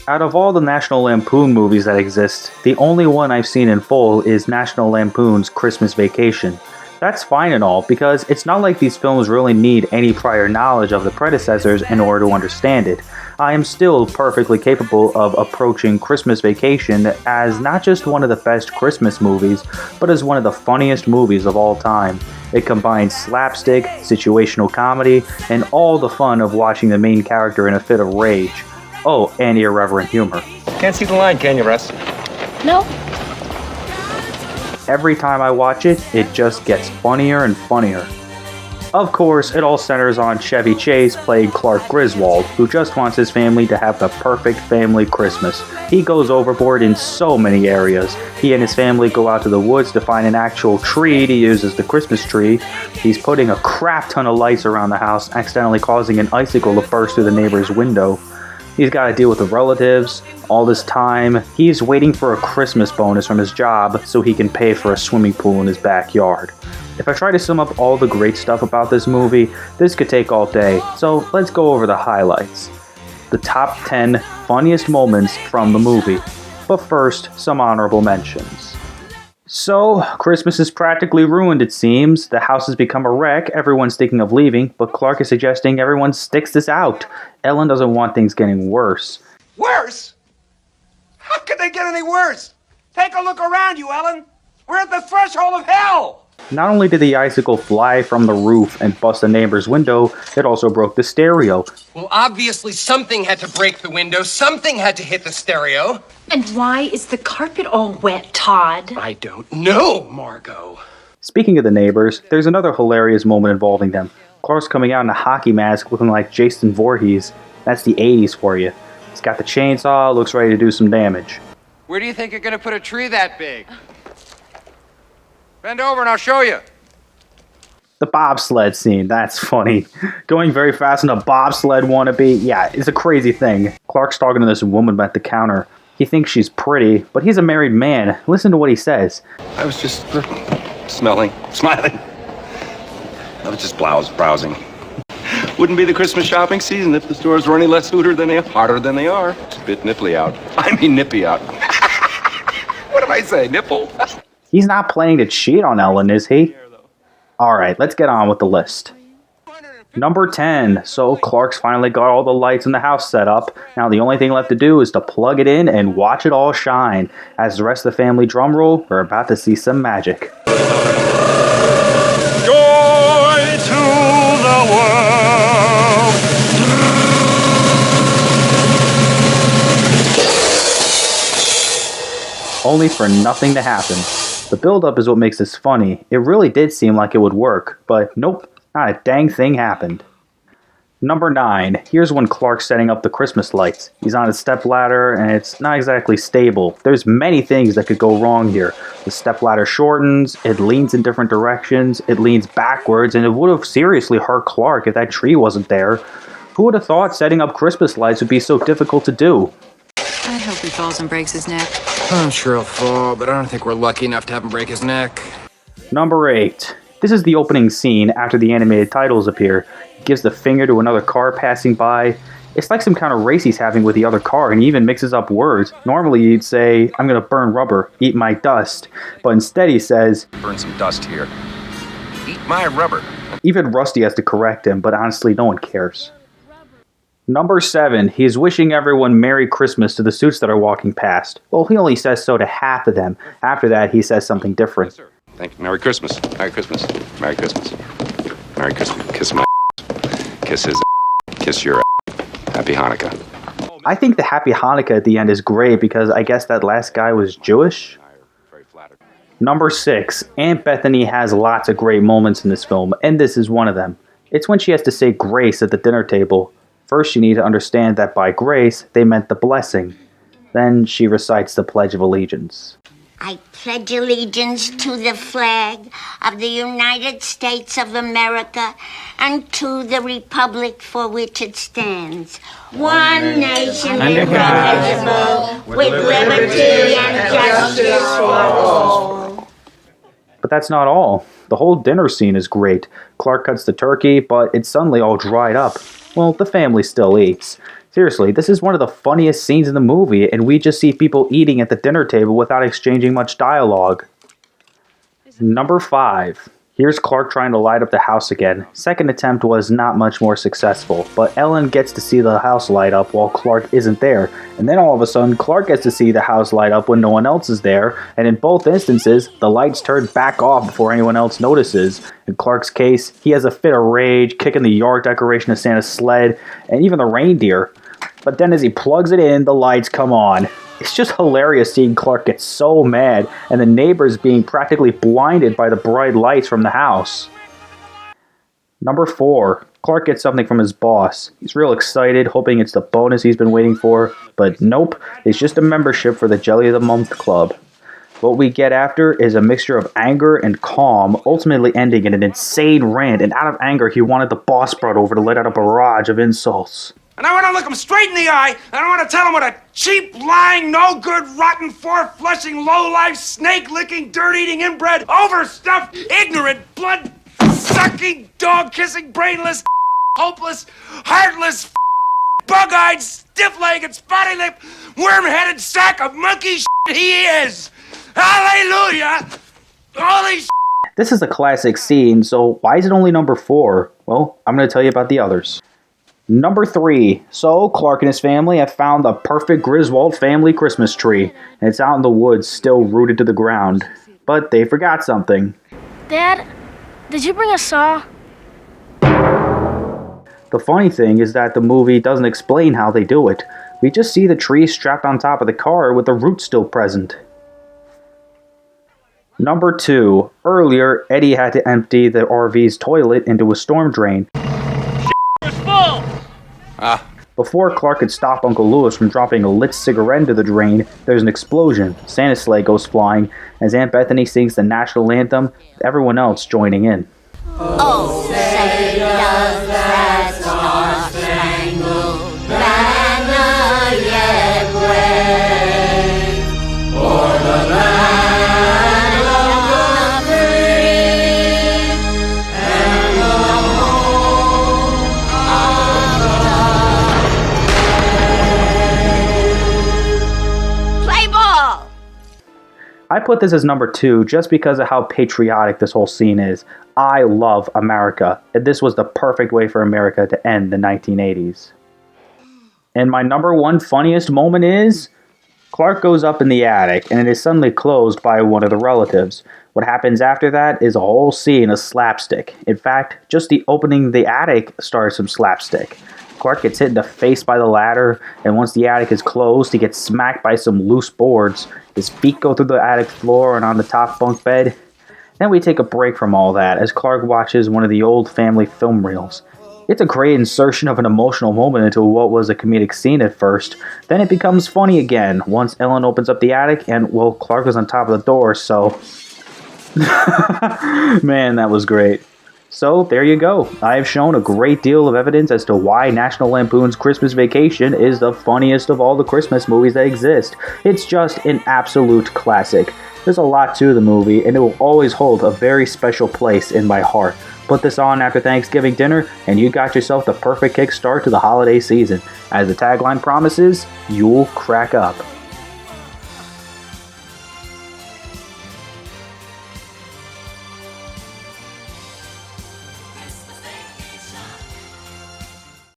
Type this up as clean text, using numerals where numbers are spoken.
Out of all the National Lampoon movies that exist, the only one I've seen in full is National Lampoon's Christmas Vacation. That's fine and all, because it's not like these films really need any prior knowledge of the predecessors in order to understand it. I am still perfectly capable of approaching Christmas Vacation as not just one of the best Christmas movies, but as one of the funniest movies of all time. It combines slapstick, situational comedy, and all the fun of watching the main character in a fit of rage. Oh, and irreverent humor. Can't see the line, can you, Russ? No. Every time I watch it, it just gets funnier and funnier. Of course, it all centers on Chevy Chase playing Clark Griswold, who just wants his family to have the perfect family Christmas. He goes overboard in so many areas. He and his family go out to the woods to find an actual tree to use as the Christmas tree. He's putting a crap ton of lights around the house, accidentally causing an icicle to burst through the neighbor's window. He's got to deal with the relatives. All this time, he's waiting for a Christmas bonus from his job so he can pay for a swimming pool in his backyard. If I try to sum up all the great stuff about this movie, this could take all day, so let's go over the highlights. The top 10 funniest moments from the movie. But first, some honorable mentions. So, Christmas is practically ruined, it seems. The house has become a wreck, everyone's thinking of leaving, but Clark is suggesting everyone sticks this out. Ellen doesn't want things getting worse. Worse? How could they get any worse? Take a look around you, Ellen. We're at the threshold of hell! Not only did the icicle fly from the roof and bust a neighbor's window, it also broke the stereo. Well, obviously something had to break the window, something had to hit the stereo. And why is the carpet all wet, Todd? I don't know, Margot. Speaking of the neighbors, there's another hilarious moment involving them. Clark's coming out in a hockey mask looking like Jason Voorhees. That's the 80s for you. He's got the chainsaw, looks ready to do some damage. Where do you think you're gonna put a tree that big? Bend over and I'll show you. The bobsled scene, that's funny. Going very fast in a bobsled wannabe, yeah, it's a crazy thing. Clark's talking to this woman at the counter. He thinks she's pretty, but he's a married man. Listen to what he says. I was just smiling. I was just browsing. Wouldn't be the Christmas shopping season if the stores were any less hotter than they are. It's a bit nipply out. I mean nippy out. What did I say, nipple? He's not planning to cheat on Ellen, is he? Alright, let's get on with the list. Number 10. So Clark's finally got all the lights in the house set up. Now the only thing left to do is to plug it in and watch it all shine. As the rest of the family drum roll, we're about to see some magic. Joy to the world. Only for nothing to happen. The build-up is what makes this funny. It really did seem like it would work, but nope, not a dang thing happened. Number 9. Here's when Clark's setting up the Christmas lights. He's on a stepladder, and it's not exactly stable. There's many things that could go wrong here. The stepladder shortens, it leans in different directions, it leans backwards, and it would have seriously hurt Clark if that tree wasn't there. Who would have thought setting up Christmas lights would be so difficult to do? I'd hope he falls and breaks his neck. I'm sure he'll fall, but I don't think we're lucky enough to have him break his neck. Number 8. This is the opening scene after the animated titles appear. He gives the finger to another car passing by. It's like some kind of race he's having with the other car, and he even mixes up words. Normally you'd say, I'm gonna burn rubber, eat my dust. But instead he says, Burn some dust here. Eat my rubber. Even Rusty has to correct him, but honestly no one cares. Number 7. He is wishing everyone Merry Christmas to the suits that are walking past. Well, he only says so to half of them. After that, he says something different. Thank you. Merry Christmas. Merry Christmas. Merry Christmas. Merry Christmas. Kiss my kiss his kiss your Happy Hanukkah. I think the Happy Hanukkah at the end is great because I guess that last guy was Jewish. Number 6. Aunt Bethany has lots of great moments in this film, and this is one of them. It's when she has to say grace at the dinner table. First, you need to understand that by grace, they meant the blessing. Then she recites the Pledge of Allegiance. I pledge allegiance to the flag of the United States of America and to the republic for which it stands. One nation indivisible, with liberty and justice for all. But that's not all. The whole dinner scene is great. Clark cuts the turkey, but it's suddenly all dried up. Well, the family still eats. Seriously, this is one of the funniest scenes in the movie, and we just see people eating at the dinner table without exchanging much dialogue. Number 5. Here's Clark trying to light up the house again. Second attempt was not much more successful, but Ellen gets to see the house light up while Clark isn't there. And then all of a sudden, Clark gets to see the house light up when no one else is there, and in both instances, the lights turn back off before anyone else notices. In Clark's case, he has a fit of rage, kicking the yard decoration of Santa's sled, and even the reindeer. But then as he plugs it in, the lights come on. It's just hilarious seeing Clark get so mad, and the neighbors being practically blinded by the bright lights from the house. Number 4. Clark gets something from his boss. He's real excited, hoping it's the bonus he's been waiting for, but nope, it's just a membership for the Jelly of the Month Club. What we get after is a mixture of anger and calm, ultimately ending in an insane rant, and out of anger he wanted the boss brought over to let out a barrage of insults. And I want to look him straight in the eye, and I want to tell him what a cheap, lying, no-good, rotten, four-flushing, low-life, snake-licking, dirt-eating, inbred, overstuffed, ignorant, blood-sucking, dog-kissing, brainless, hopeless, heartless, bug-eyed, stiff-legged, spotty-lipped, worm-headed sack of monkey shit he is! Hallelujah! Holy shit! This is a classic scene, so why is it only number 4? Well, I'm going to tell you about the others. Number 3. So, Clark and his family have found the perfect Griswold family Christmas tree, and it's out in the woods, still rooted to the ground. But they forgot something. Dad, did you bring a saw? The funny thing is that the movie doesn't explain how they do it. We just see the tree strapped on top of the car with the roots still present. Number 2. Earlier, Eddie had to empty the RV's toilet into a storm drain. Before Clark could stop Uncle Lewis from dropping a lit cigarette into the drain, there's an explosion. Santa's sleigh goes flying as Aunt Bethany sings the national anthem, with everyone else joining in. Oh, say does that star-spangled banner yet wave o'er the land of the free and the home of the brave. Play ball! I put this as number 2 just because of how patriotic this whole scene is. I love America, and this was the perfect way for America to end the 1980s. And my number 1 funniest moment is Clark goes up in the attic, and it is suddenly closed by one of the relatives. What happens after that is a whole scene of slapstick. In fact, just the opening of the attic starts some slapstick. Clark gets hit in the face by the ladder, and once the attic is closed, he gets smacked by some loose boards. His feet go through the attic floor and on the top bunk bed. Then we take a break from all that as Clark watches one of the old family film reels. It's a great insertion of an emotional moment into what was a comedic scene at first. Then it becomes funny again once Ellen opens up the attic and, well, Clark is on top of the door, so... Man, that was great. So, there you go. I have shown a great deal of evidence as to why National Lampoon's Christmas Vacation is the funniest of all the Christmas movies that exist. It's just an absolute classic. There's a lot to the movie, and it will always hold a very special place in my heart. Put this on after Thanksgiving dinner, and you got yourself the perfect kickstart to the holiday season. As the tagline promises, you'll crack up.